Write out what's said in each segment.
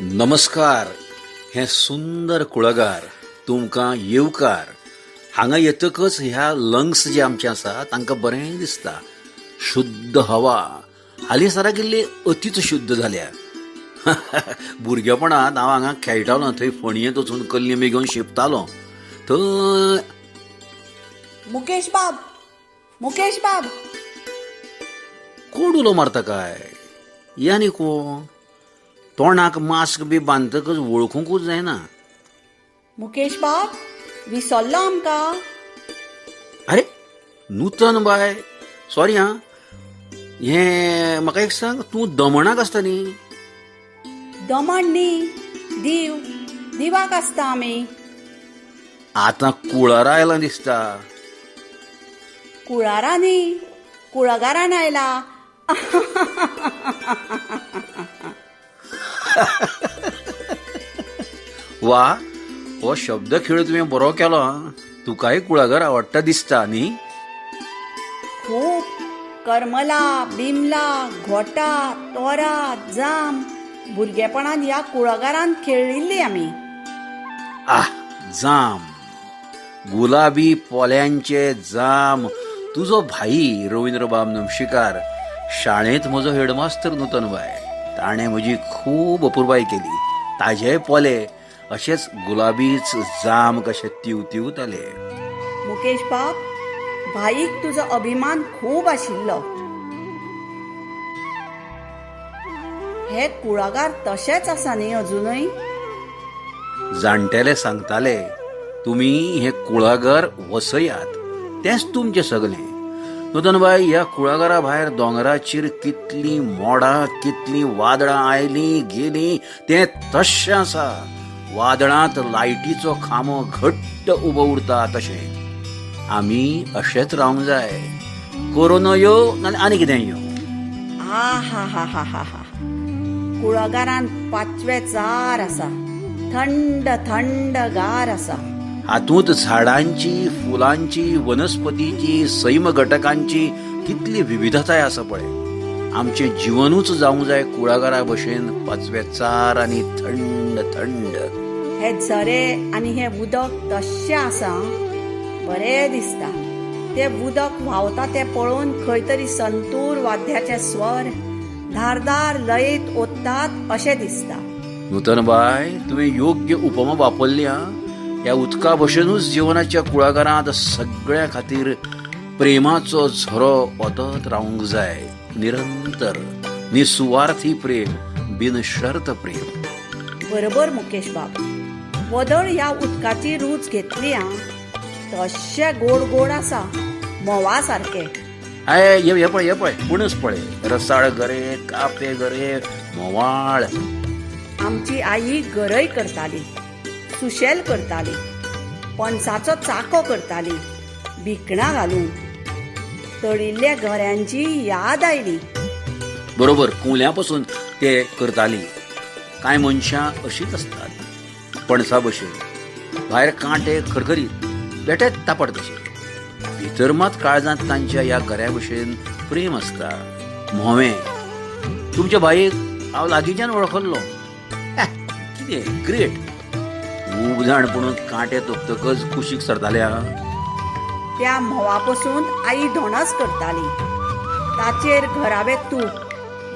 नमस्कार. हे सुंदर कुळागर तुमकां येवकार. हांगा येतकच ह्या लंग्स जे आमचे आसा तांकां बरें दिसता. शुद्ध हवा हालीं सारा केल्ली अतीच शुद्ध जाल्या. भुरगेपणांत हांव हांगा खेळटालो, थंय फोणयेंत वचून कल्ली घेवन शिंपतालो. थंय मुकेश बाब कोण उलो मारता काय? या न्ही कोण? तोंडाक मास्क बी बांदतकच वळखूंकूच जायना. मुकेश बाब विसरलो आमकां. अरे नूतन बाय, सॉरी हां. हे म्हाका एक सांग, तूं दमणाक आसता न्ही? दमण न्ही, दिवाक आसता आमी. आतां कुळारा आयलां दिसता. कुळारा न्ही, कुळागरान आयला. वा, हो शब्द खेळ तुवें बरो केलो हां. तुकाय कुळागर आवडटा दिसता न्ही? खूब करमला, बिमला, घोटा, तोरा, जाम भुरगेपणांत ह्या कुळागरान खेळिल्ली आमी. जाम, गुलाबी पोल्यांचे जाम. तुजो भाई रवींद्रबाब नमशीकार शाळेंत म्हजो हेडमास्तर नूतनबाय, ताणें म्हजी खूब अपुरबाय केली. ताजे पोले अशेच गुलाबीच जाम कशे तिवतिवताले. मुकेश बाब, भाईक तुजो अभिमान खूब आशिल्लो. हे कुळागर तशेच आसा न्ही अजुनूय? जाणटेले सांगताले, तुमी हे कुळागर वसयात, तेंच तुमचें सगलें. नूतनबाई, ह्या कुळागरा भायर दोंगराचेर कितलीं मोडां, कितलीं वादळां आयलीं गेलीं तें तश्शें आसा. वादळांत लायटीचो खांबो घट्ट उबो उरता तशें. आमी अशेंच रावंक जाय. कोरोना यो नाल्यार आनी कितें यो. हा कुळागरांत पाचवेचार आसा. थंड थंड गार आसा. हातूंत झाडांची, फुलांची, वनस्पतीची, सैम घटकांची कितली विविधताय आसा पळय. आमचें जिवनूच जावंक जाय कुळागरा भशेन पाचवेचार आनी थंड थंड. हे झरे आनी हे उदक तश्शें आसा, बरें दिसता. ते उदक व्हांवता तें पळोवन खंय तरी संतूर वाद्याचे स्वर धारदार लयेत ओततात अशें दिसता. नूतनबाय, तुवें योग्य उपमा वापरली हां. ह्या उदका भशेनूच जिवनाच्या कुळागरांत सगळ्या खातीर प्रेमाचो झरो ओतत रावंक जाय. निरंतर, निसुवार्थी प्रेम, बिनशर्त प्रेम. बरोबर मुकेश बाब. वदळ ह्या उदकाची रूच घेतली हां, तश्शें गोड गोड आसा, मोवा सारकें. ये पळय पुणूच पळय. रसाळ गरे, कापे गरे, मोवाळ. आमची आई गरय करताली, सुशेल करताली, पणसाचो चाको करताली, भिकणां घालून. तळिल्ल्या गऱ्यांची याद आयली. बरोबर, कुंवल्या पासून ते करताली. कांय मनशां अशींच असतात, पणसा भशेन. भायर कांटे खरखरीत, बेठेच तापड तशे. भितर मात काळजांत तांच्या ह्या गऱ्या भशेन प्रेम आसता. म्होंवे, तुमच्या बाईक हांव लागींच्यान वळखल्लो. कितें ग्रेट. खूब जाणपणून कांटे तोपतकच कुशीक सरताल्या. त्या म्होवा पासून आई धोणस करताली, ताचेर घरावें तूप.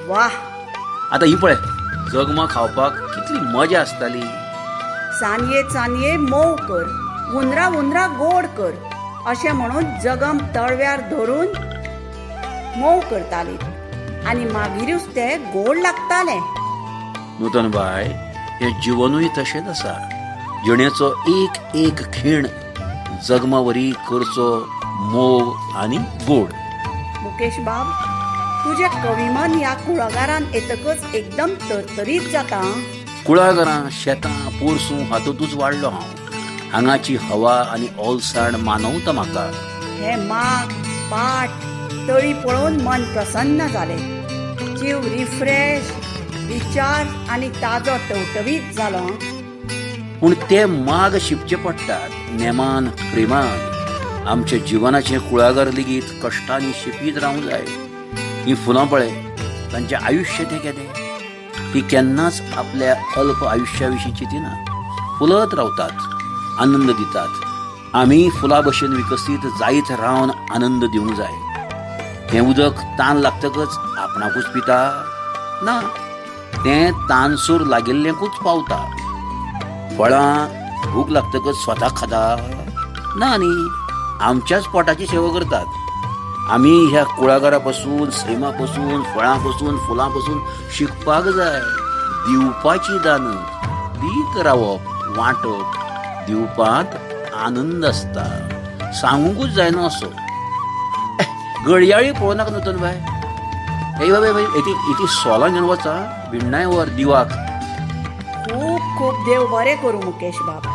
वाह. आतां ही पळय, जगमा खावपाक कितली मजा आसताली. चानये चानये मोव कर, उंदरा उंदरा गोड कर अशें म्हणून जगम तळव्यार धरून मोव करताली आनी मागीरूच ते गोड लागताले. नूतनबाय, हे जिवनूय तशेंच आसा. जिणेचो एक एक खीण जगमावरी करचो मोव आनी गोड. मुकेश बाब, तुझे कविमन ह्या कुळागरान येतकच एकदम तरतरीत जाता. कुळागरां, शेतां, पोरसूं हातूंतूच वाडलो हांव. हांगाची हवा आनी ओलसाण मानवता म्हाका. हे माग, पाट, तळी पळोवन मन प्रसन्न जाले. जीव रिफ्रेश, रिचार्ज आनी ताजो टवटवीत जालो. पूण ते माग शिंपचे पडटात नेमान, प्रेमान. आमच्या जिवनाचें कुळागर लेगीत कश्टांनी शिंपीत रावंक जाय. ही फुलां पळय, तांचें आयुश्य तें केदें. ती केन्नाच आपल्या अल्प आयुष्याविशीं चिंतिना. फुलत रावतात, आनंद दितात. आमी फुला भशेन विकसीत जायत रावन आनंद दिवंक जाय. हें उदक तान लागतकच आपणाकूच पिता ना, तें तानसूर लागिल्लेंकूच पावता. फळां भूक लागतकच स्वता खाता ना न्ही, आमच्याच पोटाची सेवा करतात. आमी ह्या कुळागरा पासून, सैमा पासून, फळां पासून, फुलां पासून शिकपाक जाय. दिवपाची दानं दीत रावप, वांटप. दिवपांत आनंद आसता, सांगूंकूच जायना असो. घडयाळी पळोवनाका नूतन बाय. हे बाबा इथे सोलां घेवन वचा, भिण्णाय वर दिवाक. खूब खूब देव बरें करूं मुकेश बाबा.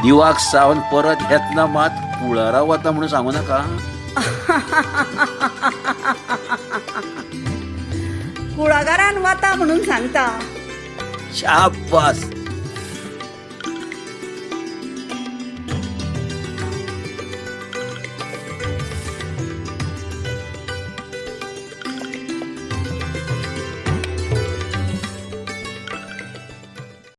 दिवाक सावन परत येतना मात कुळारा वता म्हणून सांगू नाका. कुळागरान वता म्हणून सांगता. शाबास.